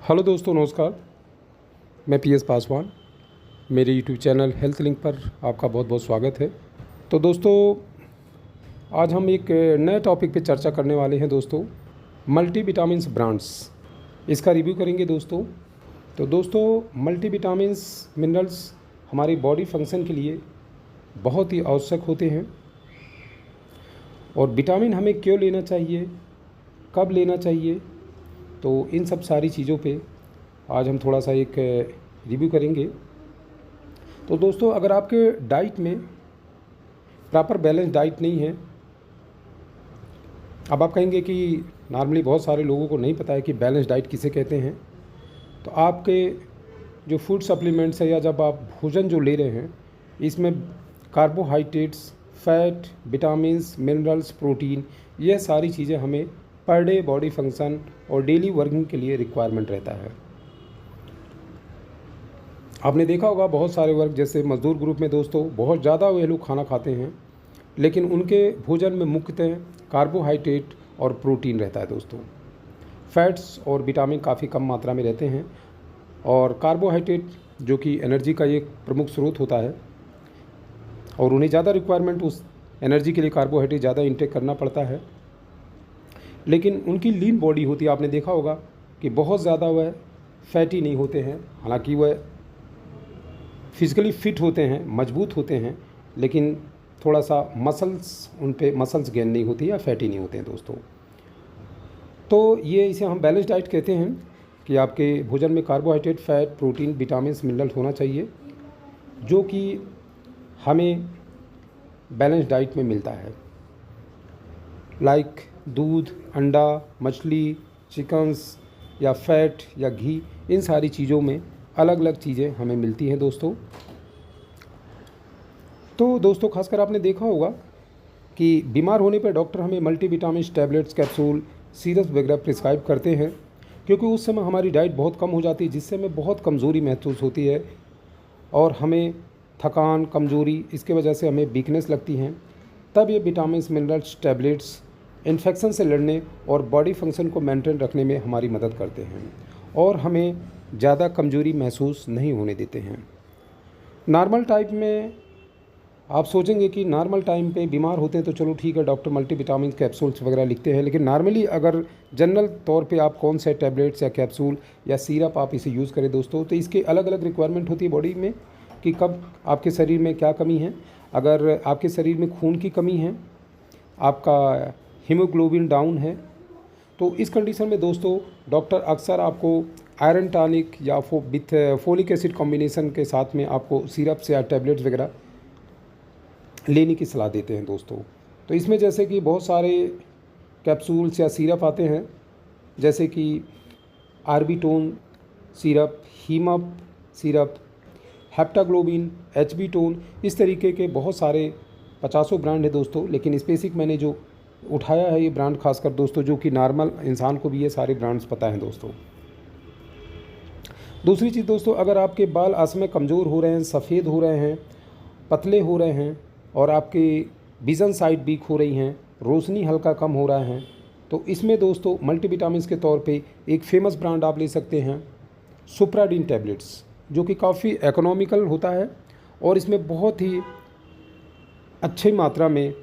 Hello दोस्तों, नमस्कार। मैं पीएस पासवान। मेरे यूट्यूब चैनल हेल्थ लिंक पर आपका बहुत बहुत स्वागत है। तो दोस्तों, आज हम एक नए टॉपिक पे चर्चा करने वाले हैं दोस्तों, मल्टीविटामिन्स ब्रांड्स। इसका रिव्यू करेंगे दोस्तों। तो दोस्तों, मल्टीविटामिन्स मिनरल्स हमारी बॉडी फंक्शन के लिए बहुत ही आवश्यक होते हैं। और विटामिन हमें क्यों लेना चाहिए, कब लेना चाहिए, तो इन सब सारी चीज़ों पे आज हम थोड़ा सा एक रिव्यू करेंगे। तो दोस्तों, अगर आपके डाइट में प्रॉपर बैलेंस डाइट नहीं है, अब आप कहेंगे कि नॉर्मली बहुत सारे लोगों को नहीं पता है कि बैलेंस डाइट किसे कहते हैं। तो आपके जो फूड सप्लीमेंट्स है या जब आप भोजन जो ले रहे हैं, इसमें carbohydrates, fat, vitamins, minerals, protein, यह सारी चीज़ें हमें पर डे बॉडी फंक्शन और डेली वर्किंग के लिए रिक्वायरमेंट रहता है। आपने देखा होगा बहुत सारे वर्ग जैसे मजदूर ग्रुप में दोस्तों बहुत ज़्यादा वे लोग खाना खाते हैं, लेकिन उनके भोजन में मुख्यतः कार्बोहाइड्रेट और प्रोटीन रहता है दोस्तों। फैट्स और विटामिन काफ़ी कम मात्रा में रहते हैं। और कार्बोहाइड्रेट जो कि एनर्जी का एक प्रमुख स्रोत होता है, और उन्हें ज़्यादा रिक्वायरमेंट उस एनर्जी के लिए कार्बोहाइड्रेट ज़्यादा इंटेक करना पड़ता है। लेकिन उनकी लीन बॉडी होती है, आपने देखा होगा कि बहुत ज़्यादा वह फैटी नहीं होते हैं। हालांकि वह फिज़िकली फिट होते हैं, मजबूत होते हैं, लेकिन थोड़ा सा उन पे मसल्स गेन नहीं होती या फैटी नहीं होते हैं दोस्तों। तो ये इसे हम बैलेंस डाइट कहते हैं कि आपके भोजन में carbohydrate, fat, protein, vitamins, minerals होना चाहिए, जो कि हमें बैलेंस डाइट में मिलता है। लाइक दूध, अंडा, मछली, चिकन्स या फैट या घी, इन सारी चीज़ों में अलग अलग चीज़ें हमें मिलती हैं दोस्तों। तो दोस्तों, खासकर आपने देखा होगा कि बीमार होने पर डॉक्टर हमें मल्टीविटामिन टैबलेट्स, कैप्सूल, सिरप वगैरह प्रिस्क्राइब करते हैं, क्योंकि उस समय हमारी डाइट बहुत कम हो जाती है, जिससे हमें बहुत कमज़ोरी महसूस होती है और हमें थकान, कमज़ोरी, इसके वजह से हमें वीकनेस लगती हैं। तब ये विटामिन, मिनरल्स, टैबलेट्स इन्फेक्शन से लड़ने और बॉडी फंक्शन को मेंटेन रखने में हमारी मदद करते हैं और हमें ज़्यादा कमज़ोरी महसूस नहीं होने देते हैं। नॉर्मल टाइप में आप सोचेंगे कि नॉर्मल टाइम पे बीमार होते हैं तो चलो ठीक है, डॉक्टर मल्टीविटामिन कैप्सूल्स वगैरह लिखते हैं, लेकिन नॉर्मली अगर जनरल तौर पे आप कौन से टैबलेट्स या कैप्सूल या सिरप आप इसे यूज़ करें दोस्तों, तो इसके अलग अलग रिक्वायरमेंट होती है बॉडी में कि कब आपके शरीर में क्या कमी है। अगर आपके शरीर में खून की कमी है, आपका हीमोग्लोबिन डाउन है, तो इस कंडीशन में दोस्तों डॉक्टर अक्सर आपको आयरन टॉनिक या विथ फोलिक एसिड कॉम्बिनेशन के साथ में आपको सिरप्स या टैबलेट्स वगैरह लेने की सलाह देते हैं दोस्तों। तो इसमें जैसे कि बहुत सारे कैप्सूल्स या सिरप आते हैं, जैसे कि आर्बिटोन सिरप, हीमअप सिरप, हेप्टाग्लोबिन, एचबीटोन, इस तरीके के बहुत सारे 50 ब्रांड है दोस्तों। लेकिन स्पेसिफिक मैंने जो उठाया है ये ब्रांड खासकर दोस्तों, जो कि नॉर्मल इंसान को भी ये सारे ब्रांड्स पता हैं दोस्तों। दूसरी चीज़ दोस्तों, अगर आपके बाल असमय कमज़ोर हो रहे हैं, सफ़ेद हो रहे हैं, पतले हो रहे हैं और आपकी विज़न साइड वीक हो रही हैं, रोशनी हल्का कम हो रहा है, तो इसमें दोस्तों मल्टीविटामिन्स के तौर पे एक फेमस ब्रांड आप ले सकते हैं, सुप्राडीन टैबलेट्स, जो कि काफ़ी इकोनॉमिकल होता है और इसमें बहुत ही अच्छी मात्रा में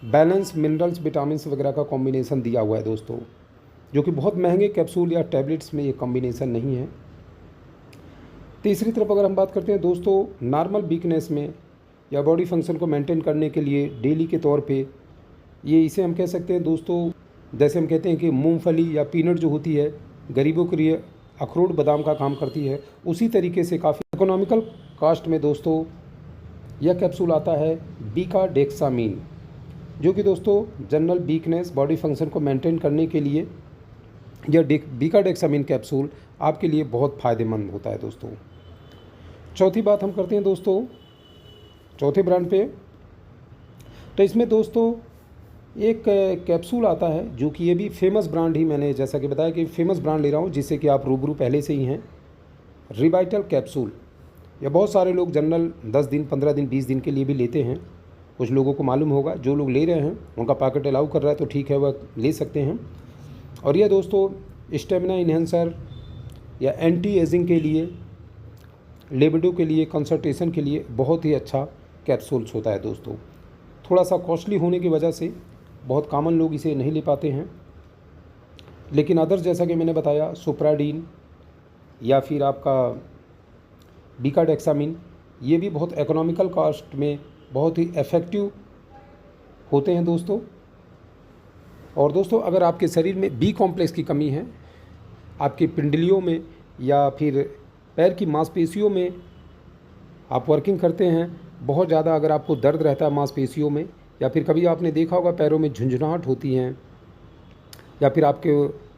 बैलेंस मिनरल्स, विटामिन्स वगैरह का कॉम्बिनेशन दिया हुआ है दोस्तों, जो कि बहुत महंगे कैप्सूल या टैबलेट्स में ये कॉम्बिनेशन नहीं है। तीसरी तरफ अगर हम बात करते हैं दोस्तों, नॉर्मल वीकनेस में या बॉडी फंक्शन को मेंटेन करने के लिए डेली के तौर पे ये इसे हम कह सकते हैं दोस्तों, जैसे हम कहते हैं कि मूंगफली या पीनट जो होती है गरीबों के लिए अखरोट बादाम का काम करती है, उसी तरीके से काफ़ी इकोनॉमिकल कास्ट में दोस्तों यह कैप्सूल आता है बीकाडेक्सामीन, जो कि दोस्तों जनरल वीकनेस, बॉडी फंक्शन को मेंटेन करने के लिए यह बीकाडेक्सामीन कैप्सूल आपके लिए बहुत फ़ायदेमंद होता है दोस्तों। चौथी बात हम करते हैं दोस्तों चौथे ब्रांड पे। तो इसमें दोस्तों एक कैप्सूल आता है जो कि ये भी फेमस ब्रांड ही, मैंने जैसा कि बताया कि फेमस ब्रांड ले रहा हूँ जिससे कि आप रूबरू पहले से ही हैं, रिवाइटल कैप्सूल। या बहुत सारे लोग जनरल 10 दिन, 15 दिन, 20 दिन के लिए भी लेते हैं। कुछ लोगों को मालूम होगा, जो लोग ले रहे हैं उनका पैकेट अलाउ कर रहा है तो ठीक है, वह ले सकते हैं। और यह दोस्तों स्टेमिना इन्हेंसर, या एंटी एजिंग के लिए, लिबिडो के लिए, कंसल्टेशन के लिए बहुत ही अच्छा कैप्सूल्स होता है दोस्तों। थोड़ा सा कॉस्टली होने की वजह से बहुत कॉमन लोग इसे नहीं ले पाते हैं, लेकिन अदर्स जैसा कि मैंने बताया सुप्राडीन या फिर आपका बीकाडेक्सामिन, ये भी बहुत इकोनॉमिकल कॉस्ट में बहुत ही इफ़ेक्टिव होते हैं दोस्तों। और दोस्तों अगर आपके शरीर में बी कॉम्प्लेक्स की कमी है, आपकी पिंडलियों में या फिर पैर की मांसपेशियों में आप वर्किंग करते हैं, बहुत ज़्यादा अगर आपको दर्द रहता है मांसपेशियों में, या फिर कभी आपने देखा होगा पैरों में झुंझुनाहट होती हैं, या फिर आपके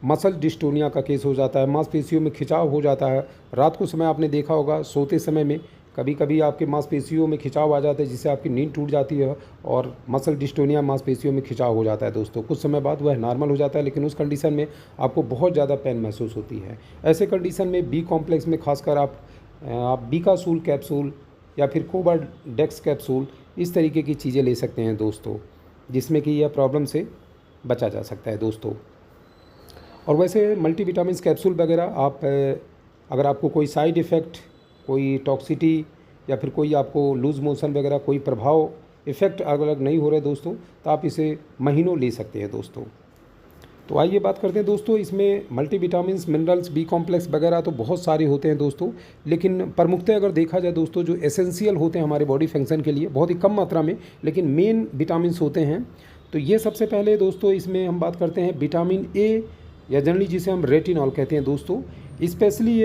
मसल डिस्टोनिया का केस हो जाता है, मांसपेशियों में खिंचाव हो जाता है, रात को समय आपने देखा होगा सोते समय में कभी कभी आपके मांसपेशियों में खिंचाव आ जाता है जिससे आपकी नींद टूट जाती है और मसल डिस्टोनिया मांसपेशियों में खिंचाव हो जाता है दोस्तों। कुछ समय बाद वह नॉर्मल हो जाता है, लेकिन उस कंडीशन में आपको बहुत ज़्यादा पेन महसूस होती है। ऐसे कंडीशन में बी कॉम्प्लेक्स में खासकर आप बीकासूल कैप्सूल या फिर कोबाडेक्स कैप्सूल इस तरीके की चीज़ें ले सकते हैं दोस्तों, जिसमें कि यह प्रॉब्लम से बचा जा सकता है दोस्तों। और वैसे मल्टीविटामिन्स कैप्सूल वगैरह आप अगर आपको कोई साइड इफ़ेक्ट, कोई टॉक्सिटी या फिर कोई आपको लूज़ मोशन वगैरह कोई प्रभाव इफ़ेक्ट अलग अलग नहीं हो रहे दोस्तों, तो आप इसे महीनों ले सकते हैं दोस्तों। तो आइए बात करते हैं दोस्तों, इसमें मल्टीविटामिन्स, मिनरल्स, बी कॉम्प्लेक्स वगैरह तो बहुत सारे होते हैं दोस्तों, लेकिन प्रमुखतः अगर देखा जाए दोस्तों जो एसेंशियल होते हैं हमारे बॉडी फंक्शन के लिए बहुत ही कम मात्रा में, लेकिन मेन विटामिन्स होते हैं। तो ये सबसे पहले दोस्तों इसमें हम बात करते हैं विटामिन ए या जनरली जिसे हम रेटिनॉल कहते हैं दोस्तों। स्पेशली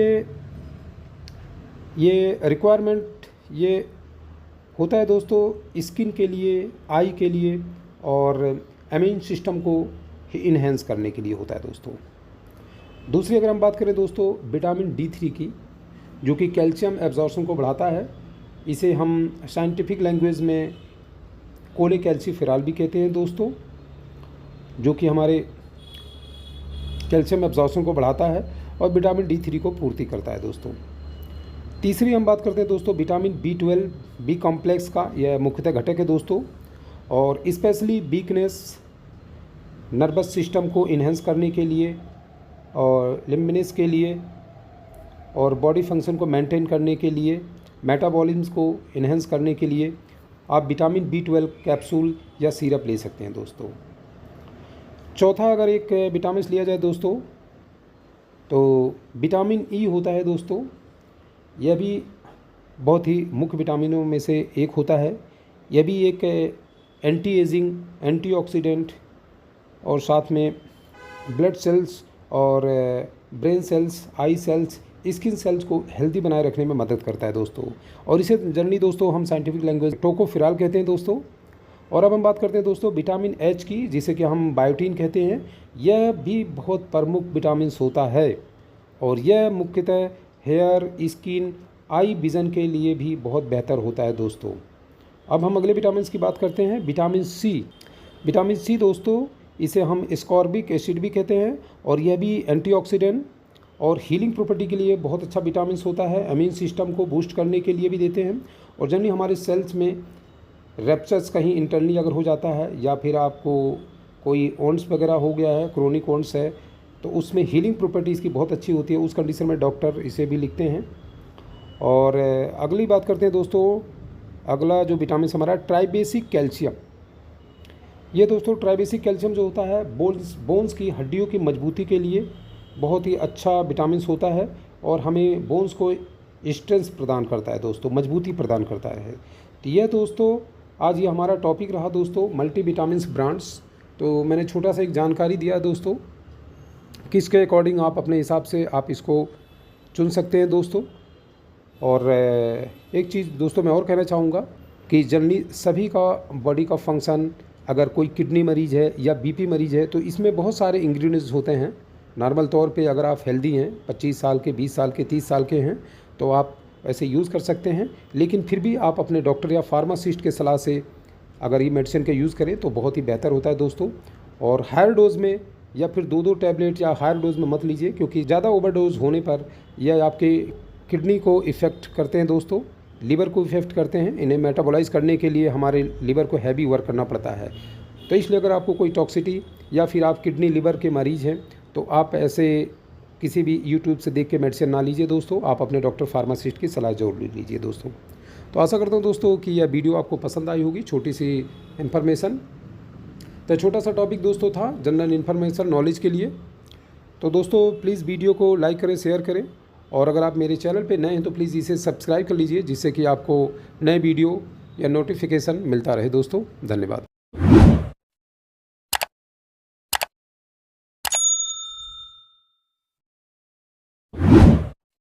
ये रिक्वायरमेंट ये होता है दोस्तों स्किन के लिए, आई के लिए और इम्यून सिस्टम को इन्हेंस करने के लिए होता है दोस्तों। दूसरी अगर हम बात करें दोस्तों विटामिन D3 की, जो कि कैल्शियम एब्जॉर्प्शन को बढ़ाता है, इसे हम साइंटिफिक लैंग्वेज में कोलेकैल्सिफेरॉल भी कहते हैं दोस्तों, जो कि हमारे कैल्शियम एब्जॉर्प्शन को बढ़ाता है और विटामिन D3 को पूर्ति करता है दोस्तों। तीसरी हम बात करते हैं दोस्तों विटामिन B12, बी कॉम्प्लेक्स का यह मुख्यतः घटक है दोस्तों, और स्पेशली वीकनेस, नर्वस सिस्टम को इन्हेंस करने के लिए और लिम्बिनेस के लिए और बॉडी फंक्शन को मेंटेन करने के लिए, मेटाबॉलिज्म को इन्हेंस करने के लिए आप विटामिन B12 कैप्सूल या सिरप ले सकते हैं दोस्तों। चौथा अगर एक विटामिन लिया जाए दोस्तों तो विटामिन ई होता है दोस्तों। यह भी बहुत ही मुख्य विटामिनों में से एक होता है। यह भी एक एंटी एजिंग, एंटीऑक्सीडेंट और साथ में ब्लड सेल्स और ब्रेन सेल्स, आई सेल्स, स्किन सेल्स को हेल्दी बनाए रखने में मदद करता है दोस्तों। और इसे जनरली दोस्तों हम साइंटिफिक लैंग्वेज टोकोफेरॉल कहते हैं दोस्तों। और अब हम बात करते हैं दोस्तों विटामिन एच की, जिसे कि हम बायोटीन कहते हैं। यह भी बहुत प्रमुख विटामिन होता है और यह मुख्यतः हेयर, स्किन, आई विज़न के लिए भी बहुत बेहतर होता है दोस्तों। अब हम अगले विटामिन की बात करते हैं विटामिन सी। विटामिन सी दोस्तों इसे हम स्कॉर्बिक एसिड भी कहते हैं और यह भी एंटीऑक्सीडेंट और हीलिंग प्रॉपर्टी के लिए बहुत अच्छा विटामिन होता है। इम्यून सिस्टम को बूस्ट करने के लिए भी देते हैं और जनरली हमारे सेल्स में रेप्चर्स कहीं इंटरनली अगर हो जाता है या फिर आपको कोई ओन्स वगैरह हो गया है, क्रोनिक ओन्स है, तो उसमें हीलिंग प्रॉपर्टी इसकी बहुत अच्छी होती है। उस कंडीशन में डॉक्टर इसे भी लिखते हैं। और अगली बात करते हैं दोस्तों, अगला जो विटामिन हमारा ट्राइबेसिक कैल्शियम। ये दोस्तों ट्राइबेसिक कैल्शियम जो होता है बोन्स की हड्डियों की मजबूती के लिए बहुत ही अच्छा विटामिन होता है और हमें बोन्स को स्ट्रेंथ प्रदान करता है दोस्तों, मजबूती प्रदान करता है। तो यह दोस्तों आज ये हमारा टॉपिक रहा दोस्तों, मल्टीविटामिन्स ब्रांड्स। तो मैंने छोटा सा एक जानकारी दिया दोस्तों, किसके अकॉर्डिंग आप अपने हिसाब से आप इसको चुन सकते हैं दोस्तों। और एक चीज़ दोस्तों मैं और कहना चाहूँगा कि जनरली सभी का बॉडी का फंक्शन, अगर कोई किडनी मरीज़ है या बीपी मरीज़ है तो इसमें बहुत सारे इंग्रेडिएंट्स होते हैं। नॉर्मल तौर पे अगर आप हेल्दी हैं, 25 साल के, 20 साल के, 30 साल के हैं, तो आप ऐसे यूज़ कर सकते हैं। लेकिन फिर भी आप अपने डॉक्टर या फार्मासिस्ट के सलाह से अगर ये मेडिसिन का यूज़ करें तो बहुत ही बेहतर होता है दोस्तों। और हायर डोज में या फिर 2-2 टैबलेट या हायर डोज में मत लीजिए, क्योंकि ज़्यादा ओवरडोज होने पर यह आपके किडनी को इफ़ेक्ट करते हैं दोस्तों, लीवर को इफ़ेक्ट करते हैं। इन्हें मेटाबॉलाइज करने के लिए हमारे लीवर को हैवी वर्क करना पड़ता है। तो इसलिए अगर आपको कोई टॉक्सिटी या फिर आप किडनी लिवर के मरीज़ हैं तो आप ऐसे किसी भी यूट्यूब से देख के मेडिसिन ना लीजिए दोस्तों, आप अपने डॉक्टर फार्मासिस्ट की सलाह जरूर ले लीजिए दोस्तों। तो आशा करता हूँ दोस्तों कि यह वीडियो आपको पसंद आई होगी, छोटी सी इन्फॉर्मेशन। तो छोटा सा टॉपिक दोस्तों था जनरल इन्फॉर्मेशन नॉलेज के लिए। तो दोस्तों प्लीज़ वीडियो को लाइक करें, शेयर करें, और अगर आप मेरे चैनल पे नए हैं तो प्लीज़ इसे सब्सक्राइब कर लीजिए, जिससे कि आपको नए वीडियो या नोटिफिकेशन मिलता रहे दोस्तों। धन्यवाद।